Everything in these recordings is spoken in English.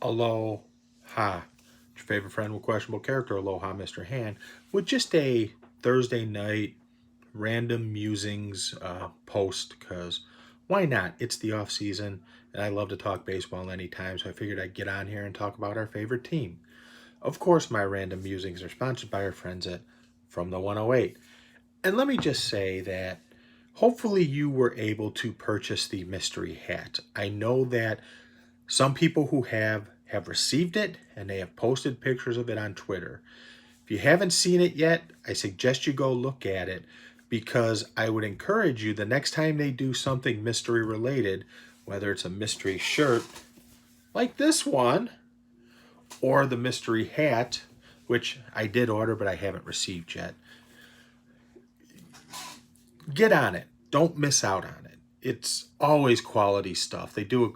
Aloha. Your favorite friend with questionable character, Aloha, Mr. Han, with just a Thursday night random musings post, because why not? It's the off season, and I love to talk baseball anytime, so I figured I'd get on here and talk about our favorite team. Of course, my random musings are sponsored by our friends at From the 108. And let me just say that hopefully you were able to purchase the mystery hat. I know that some people who have received it, and they have posted pictures of it on Twitter. If you haven't seen it yet, I suggest you go look at it, because I would encourage you the next time they do something mystery related, whether it's a mystery shirt like this one or the mystery hat, which I did order but I haven't received yet. Get on it. Don't miss out on it. It's always quality stuff. They do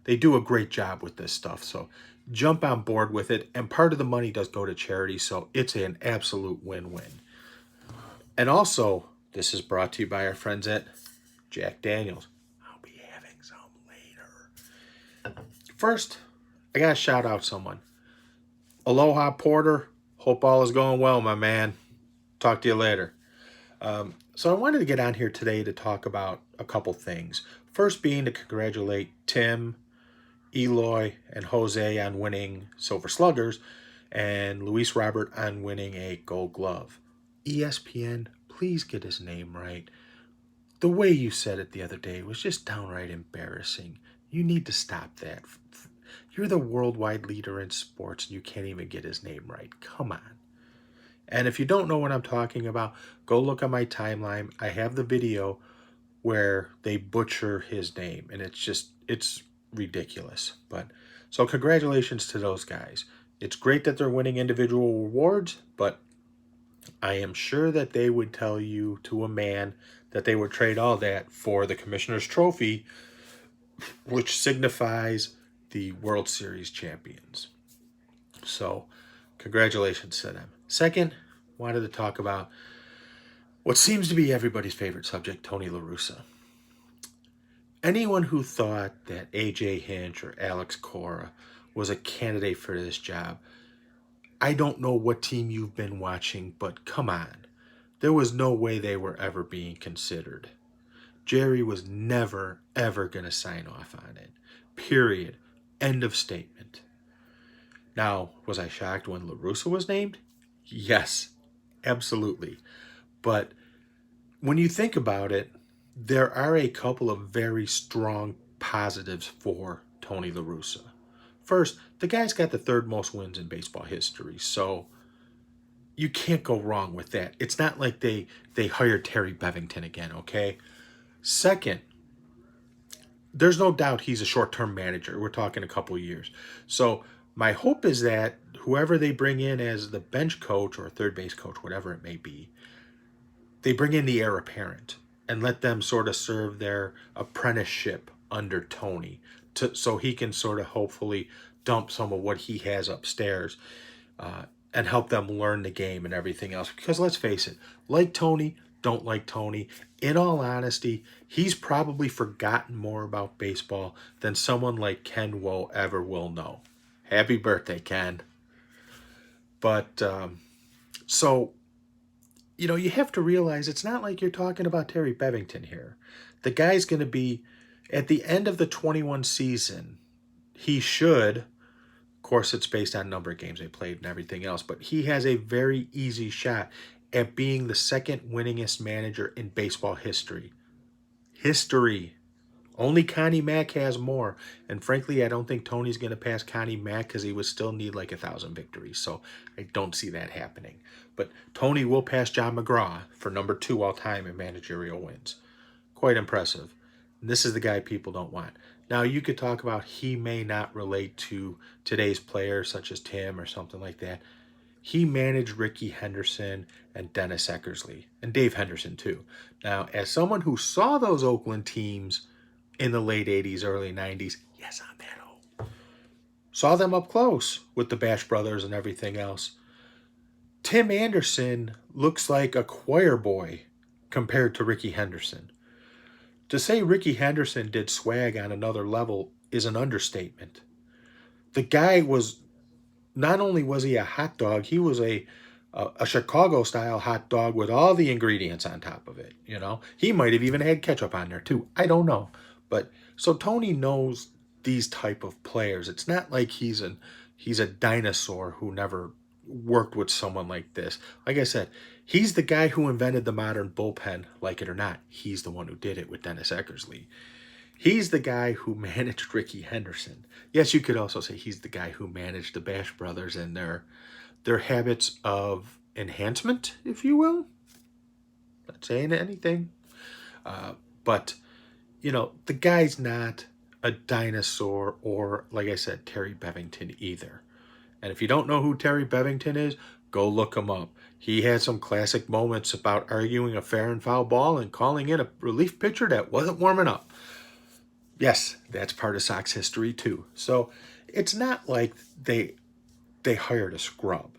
a great job with this stuff. So jump on board with it, and part of the money does go to charity, so it's an absolute win-win. And also, this is brought to you by our friends at Jack Daniels. I'll be having some later. First, I gotta shout out someone. Aloha Porter. Hope all is going well, my man. Talk to you later. So I wanted to get on here today to talk about a couple things. First being to congratulate Tim, Eloy, and Jose on winning Silver Sluggers, and Luis Robert on winning a Gold Glove. ESPN, please get his name right. The way you said it the other day was just downright embarrassing. You need to stop that. You're the worldwide leader in sports, and you can't even get his name right. Come on. And if you don't know what I'm talking about, go look on my timeline. I have the video where they butcher his name, and it's ridiculous. But so congratulations to those guys. It's great that they're winning individual rewards, but I am sure that they would tell you to a man that they would trade all that for the Commissioner's Trophy, which signifies the World Series champions. So congratulations to them. Second, wanted to talk about what seems to be everybody's favorite subject, Tony LaRussa. Anyone who thought that A.J. Hinch or Alex Cora was a candidate for this job, I don't know what team you've been watching, but come on. There was no way they were ever being considered. Jerry was never, ever going to sign off on it. Period. End of statement. Now, was I shocked when LaRussa was named? Yes, absolutely. But when you think about it, there are a couple of very strong positives for Tony LaRussa. First, the guy's got the third most wins in baseball history, so you can't go wrong with that. It's not like they hired Terry Bevington again, okay? Second, there's no doubt he's a short-term manager. We're talking a couple of years. So my hope is that whoever they bring in as the bench coach or third base coach, whatever it may be, they bring in the heir apparent and let them sort of serve their apprenticeship under Tony, so he can sort of hopefully dump some of what he has upstairs and help them learn the game and everything else. Because let's face it, like Tony, don't like Tony, in all honesty, he's probably forgotten more about baseball than someone like Ken Woe ever will know. Happy birthday, Ken. But so, you have to realize it's not like you're talking about Terry Bevington here. The guy's going to be, at the end of the 21 season, he should, of course it's based on number of games they played and everything else, but he has a very easy shot at being the second winningest manager in baseball history. Only Connie Mack has more. And frankly, I don't think Tony's going to pass Connie Mack, because he would still need like 1,000 victories. So I don't see that happening. But Tony will pass John McGraw for number 2 all time in managerial wins. Quite impressive. And this is the guy people don't want. Now, you could talk about he may not relate to today's players such as Tim or something like that. He managed Ricky Henderson and Dennis Eckersley, and Dave Henderson too. Now, as someone who saw those Oakland teams in the late 80s, early 90s, yes, I'm that old, saw them up close with the Bash Brothers and everything else. Tim Anderson looks like a choir boy compared to Ricky Henderson. To say Ricky Henderson did swag on another level is an understatement. The guy was, not only was he a hot dog, he was a Chicago style hot dog with all the ingredients on top of it. You know, he might have even had ketchup on there too. I don't know, but so Tony knows these type of players. It's not like he's a dinosaur who never worked with someone like this. Like I said, he's the guy who invented the modern bullpen. Like it or not, he's the one who did it with Dennis Eckersley. He's the guy who managed Ricky Henderson. Yes, you could also say he's the guy who managed the Bash brothers and their habits of enhancement, if you will. Not saying anything. But, the guy's not a dinosaur or, like I said, Terry Bevington either. And if you don't know who Terry Bevington is, go look him up. He had some classic moments about arguing a fair and foul ball and calling in a relief pitcher that wasn't warming up. Yes, that's part of Sox history too. So it's not like they hired a scrub,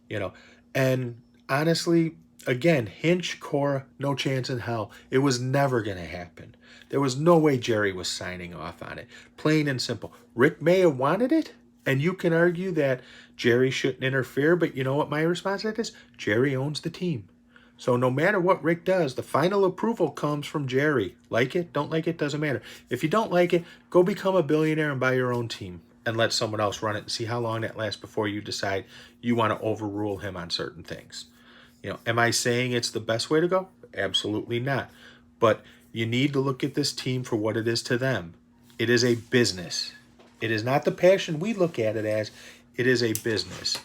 you know. And honestly, again, Hinch, Cora, no chance in hell. It was never going to happen. There was no way Jerry was signing off on it. Plain and simple. Rick may have wanted it, and you can argue that Jerry shouldn't interfere, but you know what my response to that is? Jerry owns the team. So no matter what Rick does, the final approval comes from Jerry. Like it, don't like it, doesn't matter. If you don't like it, go become a billionaire and buy your own team and let someone else run it and see how long that lasts before you decide you want to overrule him on certain things. Am I saying it's the best way to go? Absolutely not. But you need to look at this team for what it is to them. It is a business. It is not the passion we look at it as. It is a business.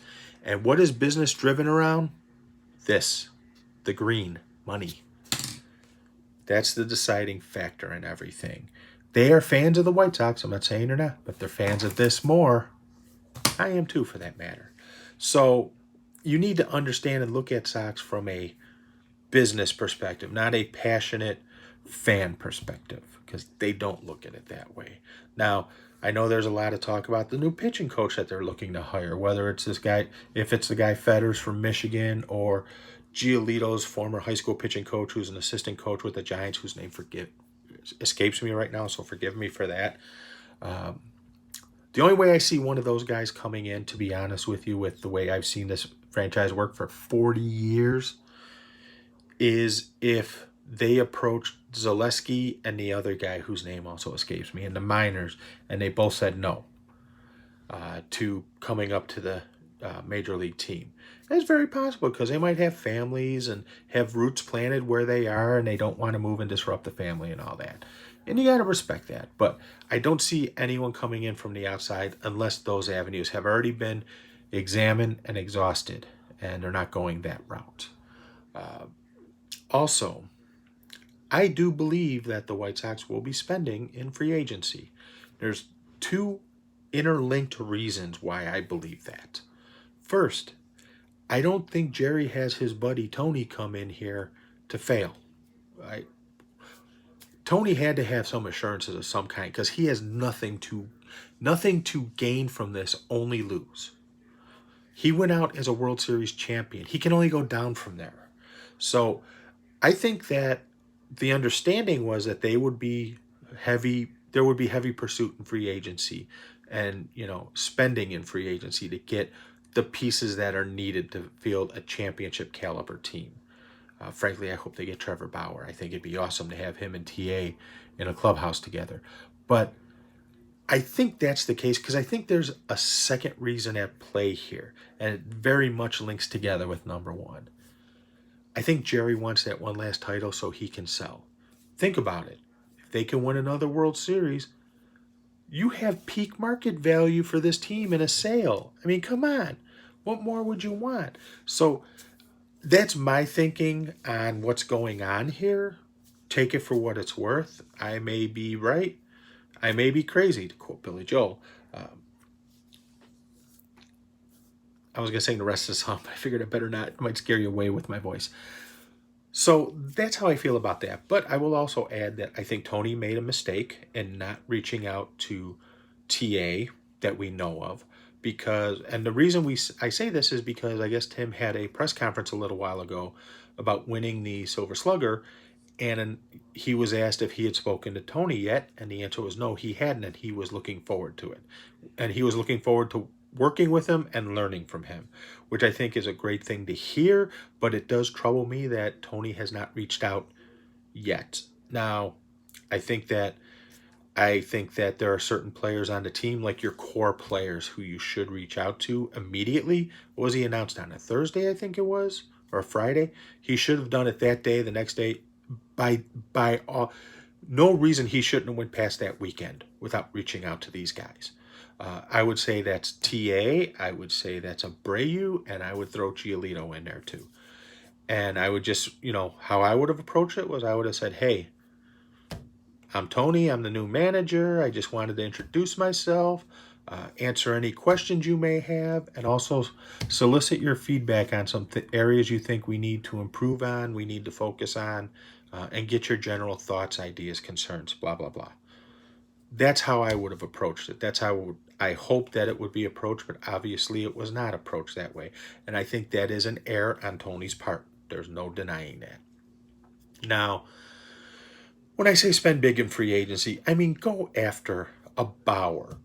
And what is business driven around? This. The green, money. That's the deciding factor in everything. They are fans of the White Sox, I'm not saying they're not, but they're fans of this more. I am too, for that matter. So you need to understand and look at Sox from a business perspective, not a passionate fan perspective, because they don't look at it that way. Now, I know there's a lot of talk about the new pitching coach that they're looking to hire, whether it's this guy, if it's the guy Fetters from Michigan, or Giolito's former high school pitching coach, who's an assistant coach with the Giants, whose name escapes me right now, so forgive me for that. The only way I see one of those guys coming in, to be honest with you, with the way I've seen this franchise work for 40 years, is if they approached Zaleski and the other guy whose name also escapes me in the minors, and they both said no to coming up to the major league team. It's very possible because they might have families and have roots planted where they are, and they don't want to move and disrupt the family and all that. And you got to respect that. But I don't see anyone coming in from the outside unless those avenues have already been examined and exhausted, and they're not going that route. Also, I do believe that the White Sox will be spending in free agency. There's two interlinked reasons why I believe that. First, I don't think Jerry has his buddy Tony come in here to fail. Tony had to have some assurances of some kind because he has nothing to gain from this, only lose. He went out as a World Series champion. He can only go down from there. So I think that the understanding was that there would be heavy pursuit in free agency and, spending in free agency to get the pieces that are needed to field a championship caliber team. Frankly, I hope they get Trevor Bauer. I think it'd be awesome to have him and TA in a clubhouse together. But I think that's the case because I think there's a second reason at play here, and it very much links together with number one. I think Jerry wants that one last title so he can sell. Think about it. If they can win another World Series, you have peak market value for this team in a sale. I mean, come on. What more would you want? So that's my thinking on what's going on here. Take it for what it's worth. I may be right. I may be crazy, to quote Billy Joel. I was going to sing the rest of the song, but I figured I better not. I might scare you away with my voice. So that's how I feel about that. But I will also add that I think Tony made a mistake in not reaching out to TA that we know of. And the reason I say this is because I guess Tim had a press conference a little while ago about winning the Silver Slugger, And he was asked if he had spoken to Tony yet, and the answer was no, he hadn't, and he was looking forward to it. And he was looking forward to working with him and learning from him, which I think is a great thing to hear, but it does trouble me that Tony has not reached out yet. Now, I think that there are certain players on the team, like your core players, who you should reach out to immediately. What was he announced on? A Thursday, I think it was, or a Friday. He should have done it that day, the next day. By no reason he shouldn't have went past that weekend without reaching out to these guys. I would say that's TA. I would say that's Abreu, and I would throw Giolito in there too. And I would just, how I would have approached it was I would have said, hey, I'm Tony. I'm the new manager. I just wanted to introduce myself, answer any questions you may have, and also solicit your feedback on some areas you think we need to improve on, we need to focus on, and get your general thoughts, ideas, concerns, blah, blah, blah. That's how I would have approached it. That's how I hope that it would be approached, but obviously it was not approached that way. And I think that is an error on Tony's part. There's no denying that. Now, when I say spend big in free agency, I mean go after a Bauer,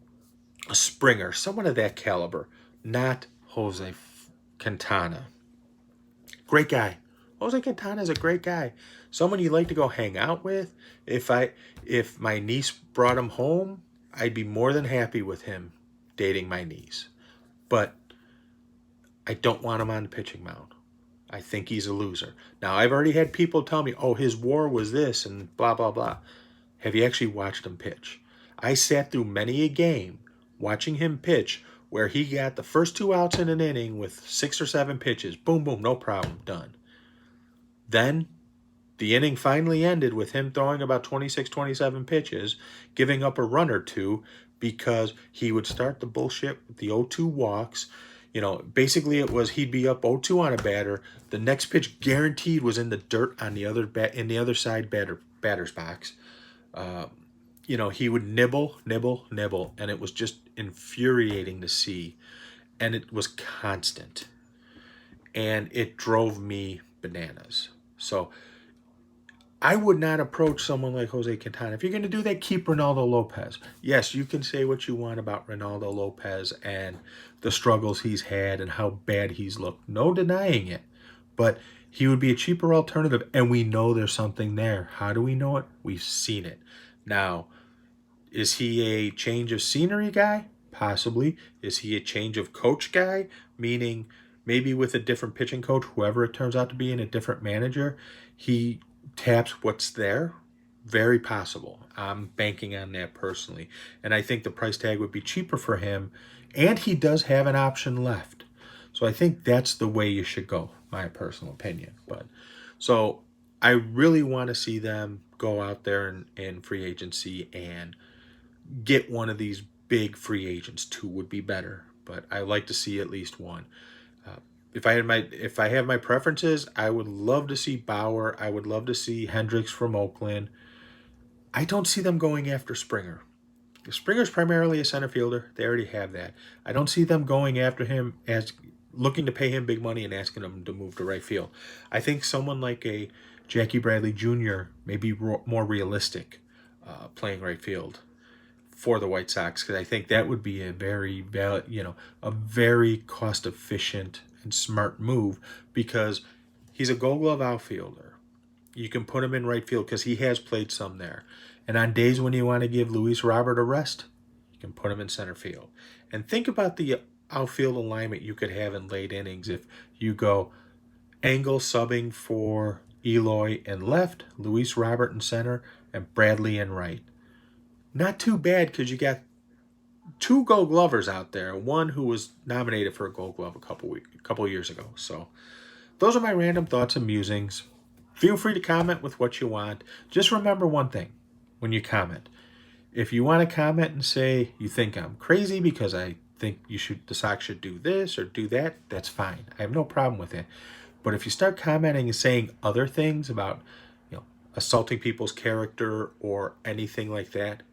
a Springer, someone of that caliber, not Jose Quintana. Great guy. Jose Quintana is a great guy. Someone you like to go hang out with. If my niece brought him home, I'd be more than happy with him dating my niece. But I don't want him on the pitching mound. I think he's a loser. Now, I've already had people tell me, oh, his WAR was this and blah, blah, blah. Have you actually watched him pitch? I sat through many a game watching him pitch where he got the first 2 outs in an inning with 6 or 7 pitches. Boom, boom, no problem, done. Then the inning finally ended with him throwing about 26, 27 pitches, giving up a run or two because he would start the bullshit with the 0-2 walks. Basically it was he'd be up 0-2 on a batter. The next pitch guaranteed was in the dirt on the other side batter's box. He would nibble, and it was just infuriating to see. And it was constant. And it drove me bananas. So I would not approach someone like Jose Quintana. If you're going to do that, keep Ronaldo Lopez. Yes, you can say what you want about Ronaldo Lopez and the struggles he's had and how bad he's looked. No denying it. But he would be a cheaper alternative, and we know there's something there. How do we know it? We've seen it. Now, is he a change of scenery guy? Possibly. Is he a change of coach guy? Meaning maybe with a different pitching coach, whoever it turns out to be, and a different manager, he taps what's there. Very possible. I'm banking on that personally. And I think the price tag would be cheaper for him. And he does have an option left. So I think that's the way you should go, my personal opinion. But so I really want to see them go out there in free agency and get one of these big free agents. 2 would be better, but I like to see at least one. If I have my preferences, I would love to see Bauer. I would love to see Hendricks from Oakland. I don't see them going after Springer. Springer's primarily a center fielder. They already have that. I don't see them going after him as looking to pay him big money and asking him to move to right field. I think someone like a Jackie Bradley Jr. may be more realistic playing right field for the White Sox, because I think that would be a very cost efficient and smart move, because he's a Gold Glove outfielder. You can put him in right field because he has played some there. And on days when you want to give Luis Robert a rest, you can put him in center field. And think about the outfield alignment you could have in late innings if you go Engel subbing for Eloy in left, Luis Robert in center, and Bradley in right. Not too bad, because you got 2 Gold Glovers out there. One who was nominated for a Gold Glove a couple years ago. So those are my random thoughts and musings. Feel free to comment with what you want. Just remember one thing when you comment. If you want to comment and say you think I'm crazy because I think the Sox should do this or do that, that's fine. I have no problem with it. But if you start commenting and saying other things about, assaulting people's character or anything like that,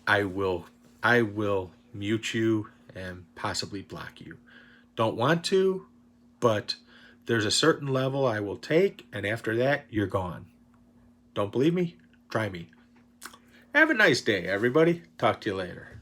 I will mute you and possibly block you. Don't want to, but There's a certain level I will take, and after that, you're gone. Don't believe me? Try me. Have a nice day, everybody. Talk to you later.